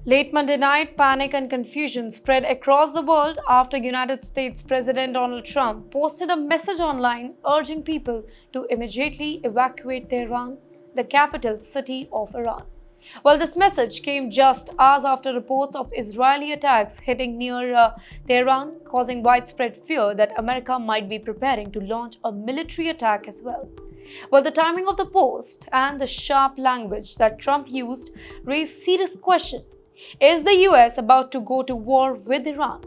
Late Monday night, panic and confusion spread across the world after United States President Donald Trump posted a message online urging people to immediately evacuate Tehran, the capital city of Iran. Well, this message came just hours after reports of Israeli attacks hitting near Tehran, causing widespread fear that America might be preparing to launch a military attack as well. Well, the timing of the post and the sharp language that Trump used raised serious questions. Is the US about to go to war with Iran?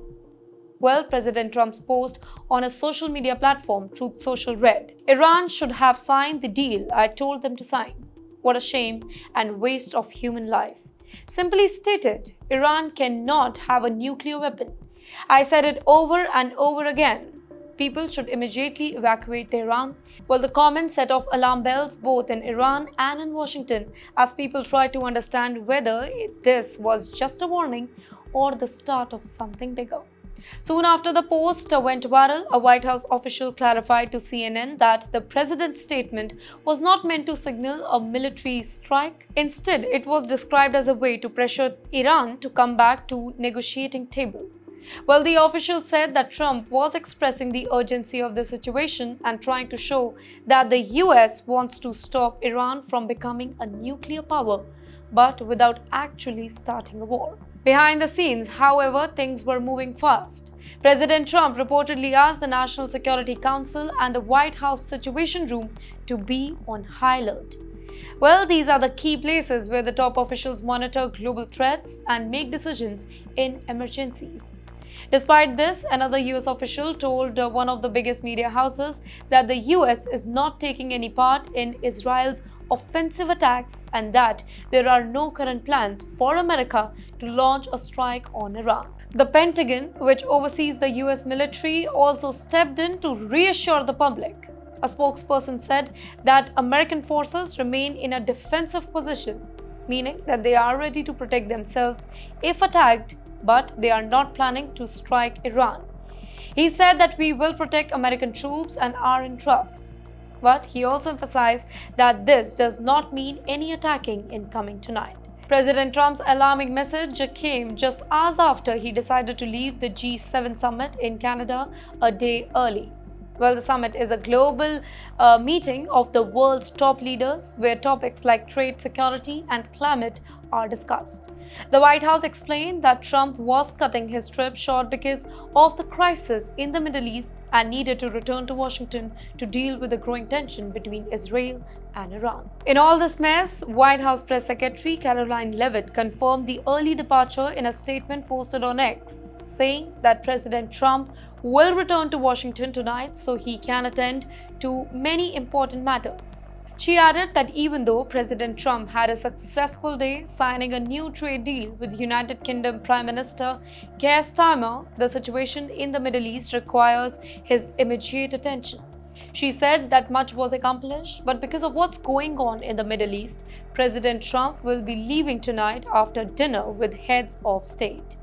Well, President Trump's post on a social media platform, Truth Social, read, "Iran should have signed the deal I told them to sign. What a shame and waste of human life." Simply stated, Iran cannot have a nuclear weapon. I said it over and over again. People should immediately evacuate Tehran. Well, the comments set off alarm bells both in Iran and in Washington as people tried to understand whether this was just a warning or the start of something bigger. Soon after the post went viral, a White House official clarified to CNN that the president's statement was not meant to signal a military strike. Instead, it was described as a way to pressure Iran to come back to negotiating table. Well, the official said that Trump was expressing the urgency of the situation and trying to show that the US wants to stop Iran from becoming a nuclear power, but without actually starting a war. Behind the scenes, however, things were moving fast. President Trump reportedly asked the National Security Council and the White House Situation Room to be on high alert. Well, these are the key places where the top officials monitor global threats and make decisions in emergencies. Despite this, another US official told one of the biggest media houses that the US is not taking any part in Israel's offensive attacks and that there are no current plans for America to launch a strike on Iran. The Pentagon, which oversees the US military, also stepped in to reassure the public. A spokesperson said that American forces remain in a defensive position, meaning that they are ready to protect themselves if attacked, but they are not planning to strike Iran. He said that we will protect American troops and our interests. But he also emphasized that this does not mean any attacking incoming tonight. President Trump's alarming message came just hours after he decided to leave the G7 summit in Canada a day early. Well, the summit is a global meeting of the world's top leaders where topics like trade, security, and climate are discussed. The White House explained that Trump was cutting his trip short because of the crisis in the Middle East and needed to return to Washington to deal with the growing tension between Israel and Iran. In all this mess, White House Press Secretary Karoline Leavitt confirmed the early departure in a statement posted on X, saying that President Trump will return to Washington tonight so he can attend to many important matters. She added that even though President Trump had a successful day signing a new trade deal with United Kingdom Prime Minister Keir Starmer, the situation in the Middle East requires his immediate attention. She said that much was accomplished, but because of what's going on in the Middle East, President Trump will be leaving tonight after dinner with heads of state.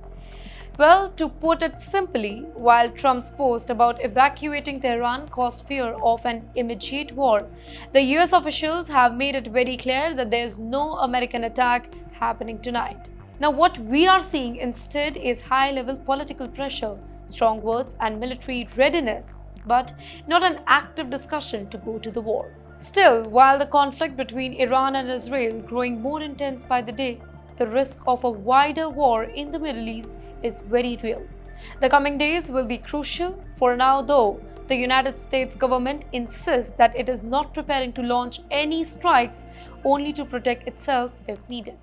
Well, to put it simply, while Trump's post about evacuating Tehran caused fear of an immediate war, the US officials have made it very clear that there is no American attack happening tonight. Now, what we are seeing instead is high-level political pressure, strong words, and military readiness, but not an active discussion to go to the war. Still, while the conflict between Iran and Israel growing more intense by the day, the risk of a wider war in the Middle East is very real. The coming days will be crucial. For now, though, the United States government insists that it is not preparing to launch any strikes, only to protect itself if needed.